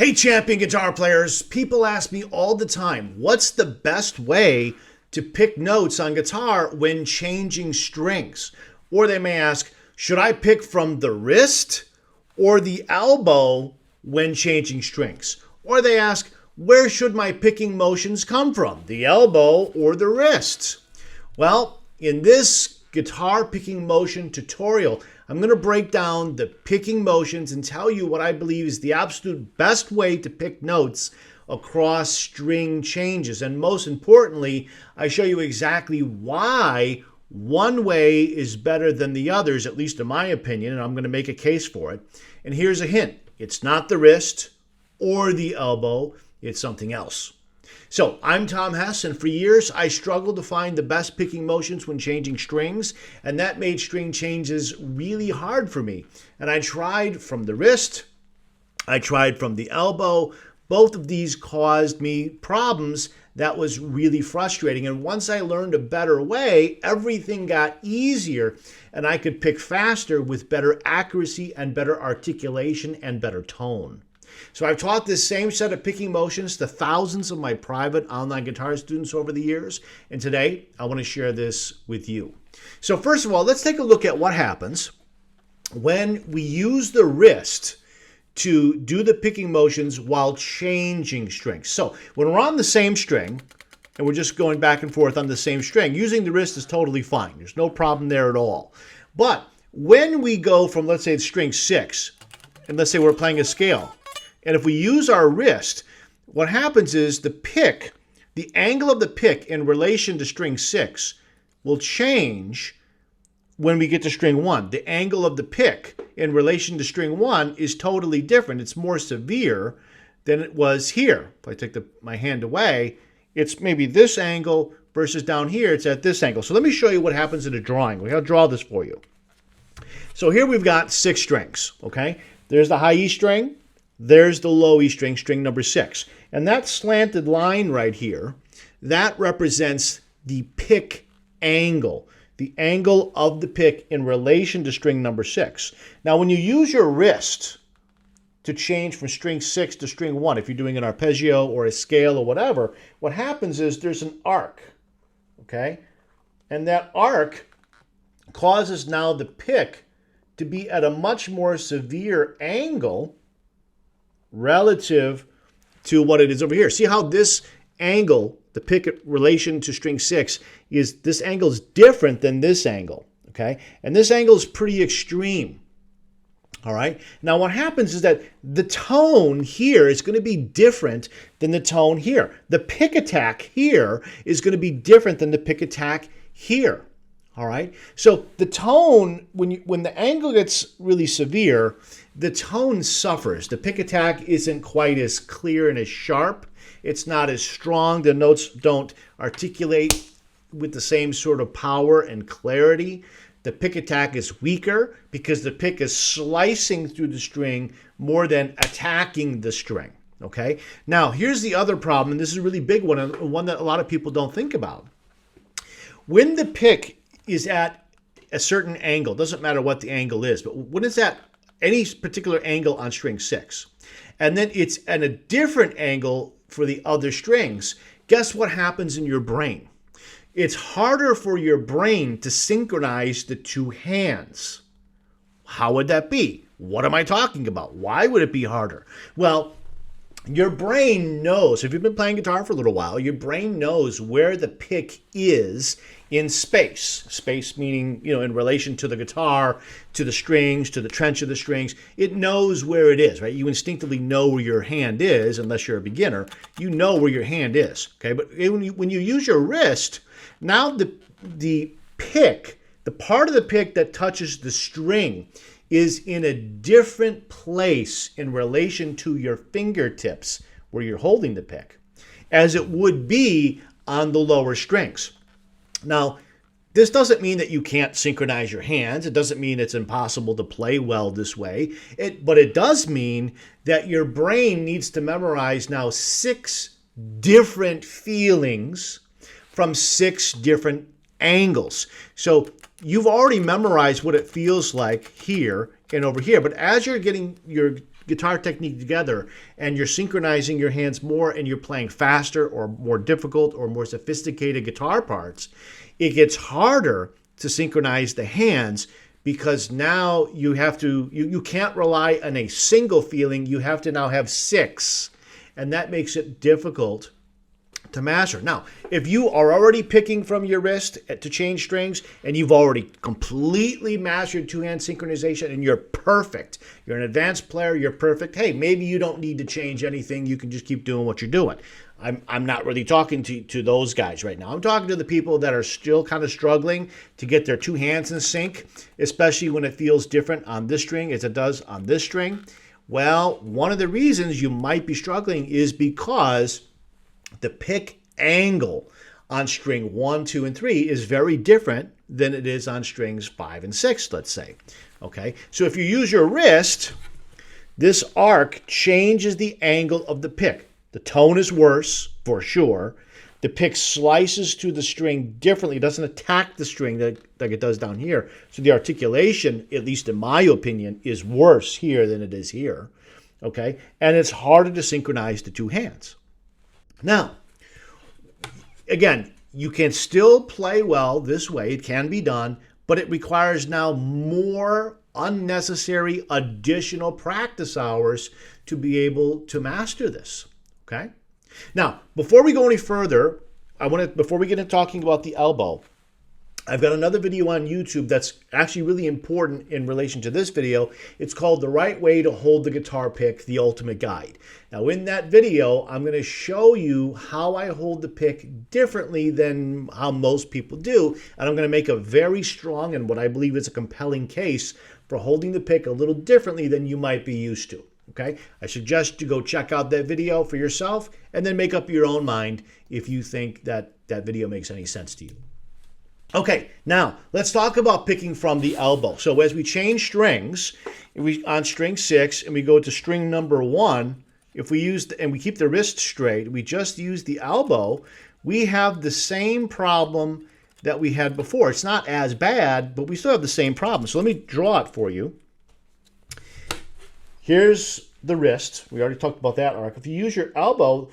Hey, champion guitar players. People ask me all the time, what's the best way to pick notes on guitar when changing strings? Or they may ask, should I pick from the wrist or the elbow when changing strings? Or they ask, where should my picking motions come from, the elbow or the wrist? Well, in this guitar picking motion tutorial, I'm going to break down the picking motions and tell you what I believe is the absolute best way to pick notes across string changes. And most importantly, I show you exactly why one way is better than the others, at least in my opinion, and I'm going to make a case for it. And here's a hint. It's not the wrist or the elbow. It's something else. So I'm Tom Hess, and for years I struggled to find the best picking motions when changing strings, and that made string changes really hard for me. And I tried from the wrist, I tried from the elbow. Both of these caused me problems that was really frustrating. And once I learned a better way, everything got easier, and I could pick faster with better accuracy and better articulation and better tone. So I've taught this same set of picking motions to thousands of my private online guitar students over the years, and today I want to share this with you. So first of all, let's take a look at what happens when we use the wrist to do the picking motions while changing strings. So when we're on the same string, and we're just going back and forth on the same string, using the wrist is totally fine. There's no problem there at all. But when we go from, let's say, string 6, and let's say we're playing a scale, and if we use our wrist, what happens is the angle of the pick in relation to string 6 will change when we get to string 1. The angle of the pick in relation to string 1 is totally different. It's more severe than it was here. If I take my hand away, it's maybe this angle versus down here, it's at this angle. So let me show you what happens in a drawing. I'll draw this for you. So here we've got 6 strings, okay? There's the high E string. There's the low E string, string number 6. And that slanted line right here, that represents the pick angle, the angle of the pick in relation to string number 6. Now, when you use your wrist to change from string 6 to string 1, if you're doing an arpeggio or a scale or whatever, what happens is there's an arc, okay? And that arc causes now the pick to be at a much more severe angle relative to what it is over here. See how this angle, the pick in relation to string 6, this angle is different than this angle, okay? And this angle is pretty extreme, all right? Now what happens is that the tone here is going to be different than the tone here. The pick attack here is going to be different than the pick attack here, all right? So the tone, when the angle gets really severe, the tone suffers. The pick attack isn't quite as clear and as sharp. It's not as strong. The notes don't articulate with the same sort of power and clarity. The pick attack is weaker because the pick is slicing through the string more than attacking the string, okay? Now, here's the other problem, and this is a really big one, and one that a lot of people don't think about. When the pick is at a certain angle, doesn't matter what the angle is, but when it's at any particular angle on string 6, and then it's at a different angle for the other strings, guess what happens in your brain? It's harder for your brain to synchronize the two hands. How would that be? What am I talking about? Why would it be harder? Well, your brain knows, if you've been playing guitar for a little while, your brain knows where the pick is in space. Space meaning, in relation to the guitar, to the strings, to the trench of the strings. It knows where it is, right? You instinctively know where your hand is, unless you're a beginner. You know where your hand is, okay? But when you use your wrist, now the pick, the part of the pick that touches the string is in a different place in relation to your fingertips where you're holding the pick, as it would be on the lower strings. Now, this doesn't mean that you can't synchronize your hands. It doesn't mean it's impossible to play well this way. But it does mean that your brain needs to memorize now 6 different feelings from 6 different angles. So you've already memorized what it feels like here and over here. But as you're getting your guitar technique together and you're synchronizing your hands more and you're playing faster or more difficult or more sophisticated guitar parts, it gets harder to synchronize the hands because now you have to, you can't rely on a single feeling. You have to now have 6, and that makes it difficult to master. Now, if you are already picking from your wrist to change strings and you've already completely mastered two-hand synchronization and you're perfect, you're an advanced player, you're perfect, hey, maybe you don't need to change anything. You can just keep doing what you're doing. I'm not really talking to those guys right now. I'm talking to the people that are still kind of struggling to get their two hands in sync, especially when it feels different on this string as it does on this string. Well, one of the reasons you might be struggling is because the pick angle on string 1, 2, and 3 is very different than it is on strings 5 and 6, let's say. Okay, so if you use your wrist, this arc changes the angle of the pick. The tone is worse, for sure. The pick slices to the string differently. It doesn't attack the string like it does down here. So the articulation, at least in my opinion, is worse here than it is here. Okay, and it's harder to synchronize the two hands. Now, again, you can still play well this way. It can be done, but it requires now more unnecessary additional practice hours to be able to master this. Okay? Now, before we go any further, before we get into talking about the elbow, I've got another video on YouTube that's actually really important in relation to this video. It's called The Right Way to Hold the Guitar Pick, The Ultimate Guide. Now, in that video, I'm going to show you how I hold the pick differently than how most people do. And I'm going to make a very strong and what I believe is a compelling case for holding the pick a little differently than you might be used to. Okay, I suggest you go check out that video for yourself and then make up your own mind if you think that that video makes any sense to you. Okay, now let's talk about picking from the elbow. So as we change strings, on string 6 and we go to string number 1, if we use and we keep the wrist straight, we just use the elbow, we have the same problem that we had before. It's not as bad, but we still have the same problem. So let me draw it for you. Here's the wrist. We already talked about that arc. If you use your elbow,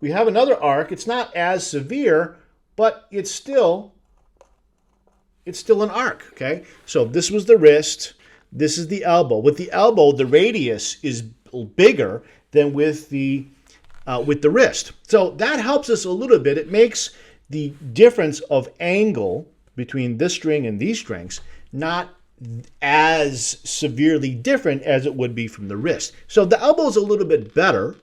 we have another arc. It's not as severe, but it's still an arc, okay? So this was the wrist. This is the elbow. With the elbow, the radius is bigger than with the wrist. So that helps us a little bit. It makes the difference of angle between this string and these strings not as severely different as it would be from the wrist. So the elbow is a little bit better.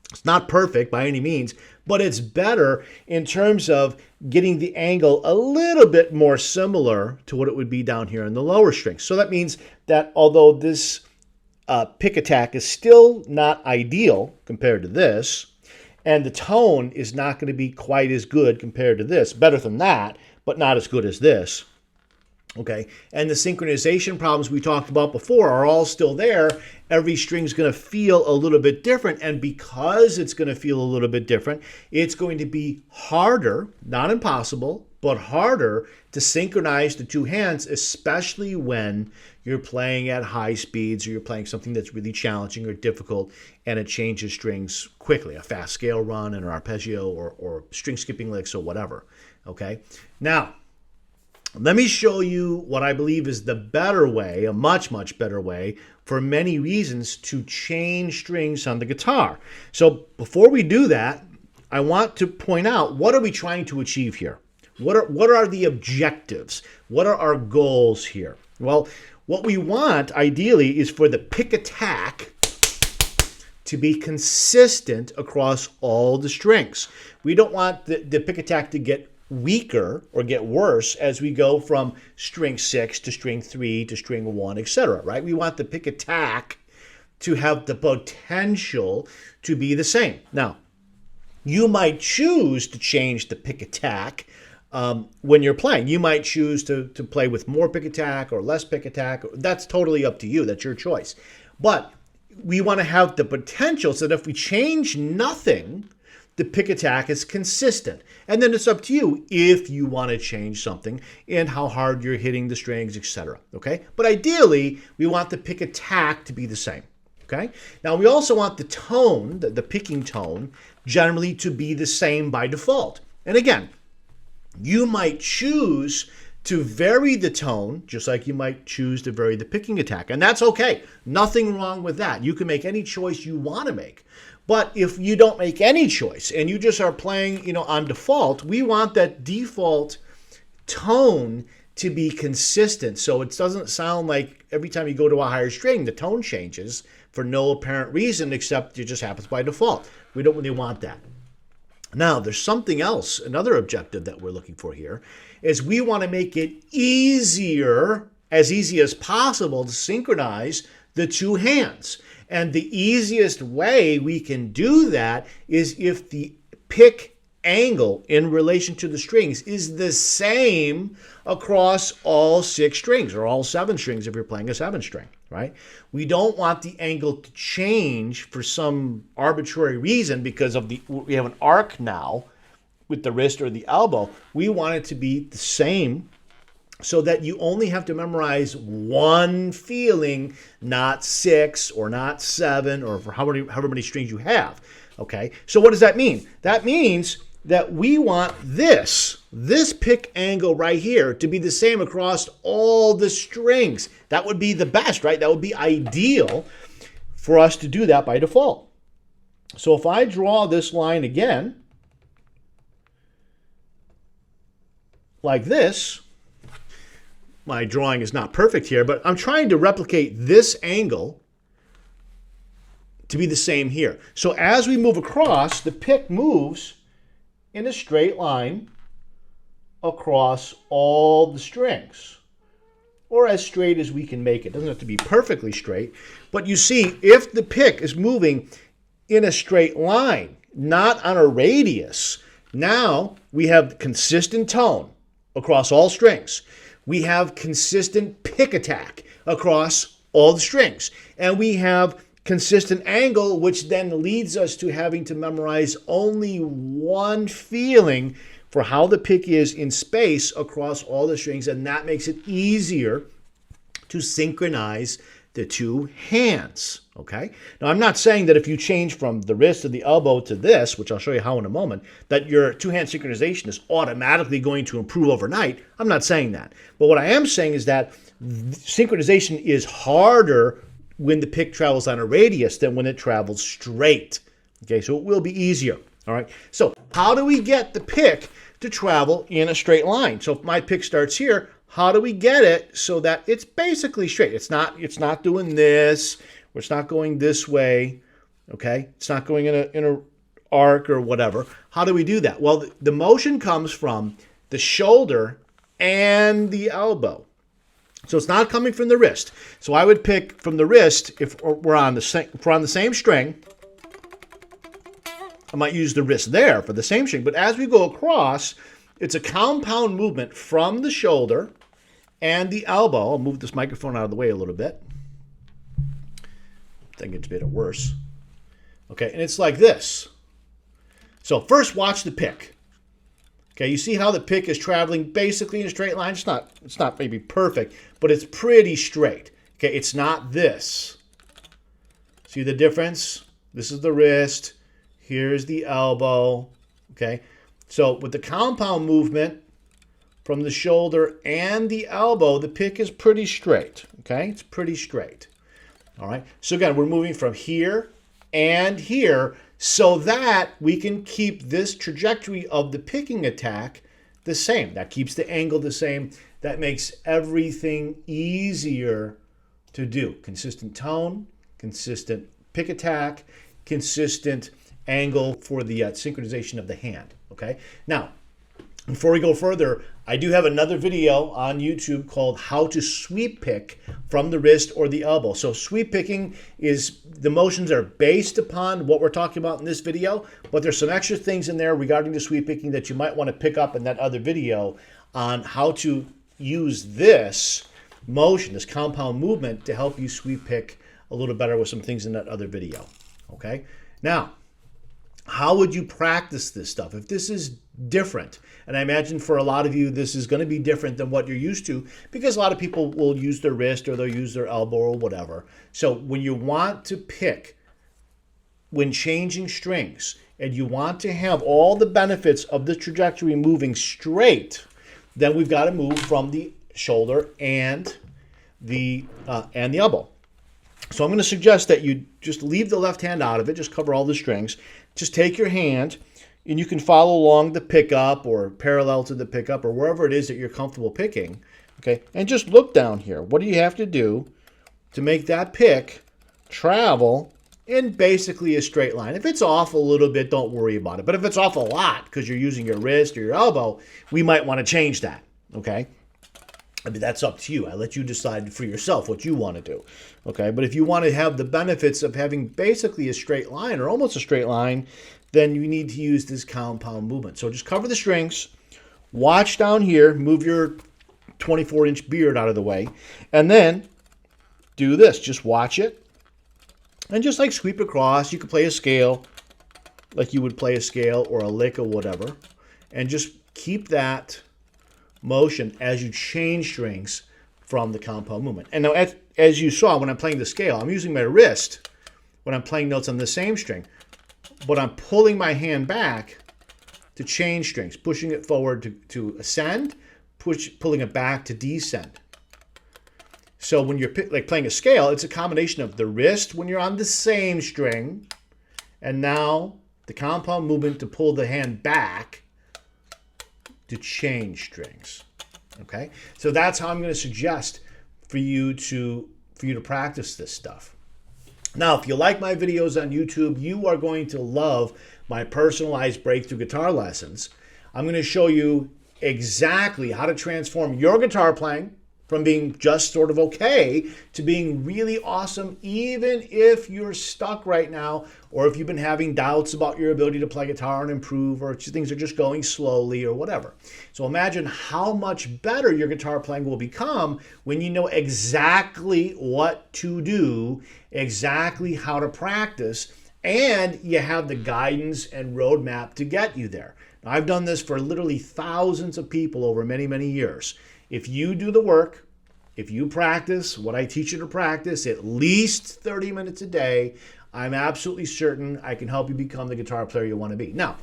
It's not perfect by any means, but it's better in terms of getting the angle a little bit more similar to what it would be down here in the lower strings. So that means that although this pick attack is still not ideal compared to this, and the tone is not going to be quite as good compared to this, better than that, but not as good as this. Okay, and the synchronization problems we talked about before are all still there. Every string is going to feel a little bit different, and because it's going to feel a little bit different, it's going to be harder, not impossible, but harder to synchronize the two hands, especially when you're playing at high speeds or you're playing something that's really challenging or difficult and it changes strings quickly, a fast scale run, an arpeggio, or string skipping licks or whatever. Okay, now, let me show you what I believe is the better way, a much, much better way, for many reasons to change strings on the guitar. So before we do that, I want to point out, what are we trying to achieve here? What are the objectives? What are our goals here? Well, what we want, ideally, is for the pick attack to be consistent across all the strings. We don't want the pick attack to get weaker or get worse as we go from string 6 to string 3 to string 1, etc. Right? We want the pick attack to have the potential to be the same. Now, you might choose to change the pick attack when you're playing. You might choose to play with more pick attack or less pick attack. That's totally up to you. That's your choice. But we want to have the potential so that if we change nothing, the pick attack is consistent. And then it's up to you if you want to change something and how hard you're hitting the strings, etc. Okay? But ideally, we want the pick attack to be the same. Okay. Now we also want the tone, the picking tone, generally to be the same by default. And again, you might choose to vary the tone, just like you might choose to vary the picking attack. And that's okay. Nothing wrong with that. You can make any choice you want to make. But if you don't make any choice and you just are playing, on default, we want that default tone to be consistent. So it doesn't sound like every time you go to a higher string, the tone changes for no apparent reason except it just happens by default. We don't really want that. Now, there's something else, another objective that we're looking for here, is we want to make it easier, as easy as possible, to synchronize the two hands. And the easiest way we can do that is if the pick angle in relation to the strings is the same across all 6 strings, or all 7 strings if you're playing a 7-string, right? We don't want the angle to change for some arbitrary reason because of we have an arc now with the wrist or the elbow. We want it to be the same so that you only have to memorize one feeling, not 6 or not 7 or for however many strings you have. Okay, so what does that mean? That means that we want this pick angle right here to be the same across all the strings. That would be the best, right? That would be ideal for us to do that by default. So if I draw this line again, like this, my drawing is not perfect here, but I'm trying to replicate this angle to be the same here. So as we move across, the pick moves in a straight line across all the strings, or as straight as we can make it. It doesn't have to be perfectly straight, but you see, if the pick is moving in a straight line, not on a radius, now we have consistent tone across all strings. We have consistent pick attack across all the strings, and we have consistent angle, which then leads us to having to memorize only one feeling for how the pick is in space across all the strings, and that makes it easier to synchronize the two hands. Okay? Now, I'm not saying that if you change from the wrist to the elbow to this, which I'll show you how in a moment, that your two-hand synchronization is automatically going to improve overnight. I'm not saying that. But what I am saying is that synchronization is harder when the pick travels on a radius than when it travels straight. Okay, so it will be easier. All right, so how do we get the pick to travel in a straight line? So if my pick starts here, how do we get it so that it's basically straight? It's not doing this, or it's not going this way. Okay, it's not going in a arc or whatever. How do we do that? Well, the motion comes from the shoulder and the elbow. So it's not coming from the wrist. So I would pick from the wrist if we're on the same string. I might use the wrist there for the same string. But as we go across, it's a compound movement from the shoulder and the elbow. I'll move this microphone out of the way a little bit. I think it's made it worse. Okay, and it's like this. So first watch the pick. Okay, you see how the pick is traveling basically in a straight line? It's not maybe perfect, but it's pretty straight. Okay, it's not this. See the difference? This is the wrist. Here's the elbow. Okay, so with the compound movement from the shoulder and the elbow, the pick is pretty straight. Okay, it's pretty straight. All right, so again, we're moving from here and here, so that we can keep this trajectory of the picking attack the same. That keeps the angle the same. That makes everything easier to do. Consistent tone, consistent pick attack, consistent angle for the synchronization of the hand. Okay. Now, before we go further, I do have another video on YouTube called How to Sweep Pick from the Wrist or the Elbow. So sweep picking is, the motions are based upon what we're talking about in this video, but there's some extra things in there regarding the sweep picking that you might want to pick up in that other video on how to use this motion, this compound movement, to help you sweep pick a little better with some things in that other video. Okay? Now, how would you practice this stuff? If this is different, and I imagine for a lot of you, this is going to be different than what you're used to, because a lot of people will use their wrist or they'll use their elbow or whatever. So when you want to pick, when changing strings, and you want to have all the benefits of the trajectory moving straight, then we've got to move from the shoulder and the elbow. So I'm going to suggest that you just leave the left hand out of it, just cover all the strings. Just take your hand, and you can follow along the pickup or parallel to the pickup or wherever it is that you're comfortable picking, okay? And just look down here. What do you have to do to make that pick travel in basically a straight line? If it's off a little bit, don't worry about it. But if it's off a lot because you're using your wrist or your elbow, we might want to change that, okay? I mean, that's up to you. I let you decide for yourself what you want to do, okay? But if you want to have the benefits of having basically a straight line or almost a straight line, then you need to use this compound movement. So just cover the strings, watch down here, move your 24-inch beard out of the way, and then do this. Just watch it, and just like sweep across. You could play a scale like you would play a scale or a lick or whatever, and just keep that motion as you change strings from the compound movement. And now, as you saw, when I'm playing the scale, I'm using my wrist when I'm playing notes on the same string, but I'm pulling my hand back to change strings, pushing it forward to ascend, pulling it back to descend. So when you're like playing a scale, it's a combination of the wrist when you're on the same string, and now the compound movement to pull the hand back to change strings. Okay, so that's how I'm going to suggest for you to practice this stuff. Now, if you like my videos on YouTube, you are going to love my personalized breakthrough guitar lessons. I'm going to show you exactly how to transform your guitar playing from being just sort of okay to being really awesome, even if you're stuck right now, or if you've been having doubts about your ability to play guitar and improve, or things are just going slowly or whatever. So imagine how much better your guitar playing will become when you know exactly what to do, exactly how to practice, and you have the guidance and roadmap to get you there. Now, I've done this for literally thousands of people over many, many years. If you do the work, if you practice what I teach you to practice at least 30 minutes a day, I'm absolutely certain I can help you become the guitar player you want to be. Now,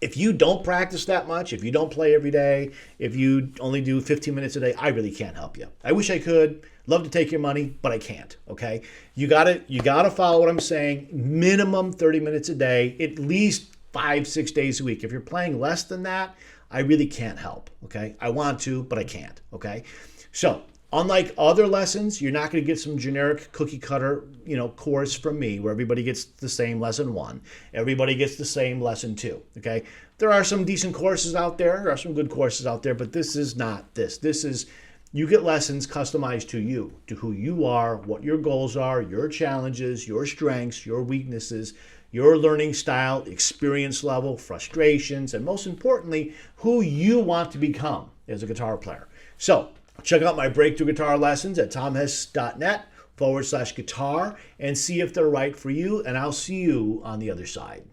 if you don't practice that much, if you don't play every day, if you only do 15 minutes a day, I really can't help you. I wish I could. Love to take your money, but I can't, okay? You gotta follow what I'm saying. Minimum 30 minutes a day, at least 5-6 days a week. If you're playing less than that, I really can't help, okay? I want to, but I can't, okay? So, unlike other lessons, you're not going to get some generic cookie cutter, course from me where everybody gets the same lesson 1. Everybody gets the same lesson 2, okay? There are some decent courses out there. There are some good courses out there, but this is not this. This is, you get lessons customized to you, to who you are, what your goals are, your challenges, your strengths, your weaknesses, your learning style, experience level, frustrations, and most importantly, who you want to become as a guitar player. So check out my breakthrough guitar lessons at tomhess.net/guitar and see if they're right for you, and I'll see you on the other side.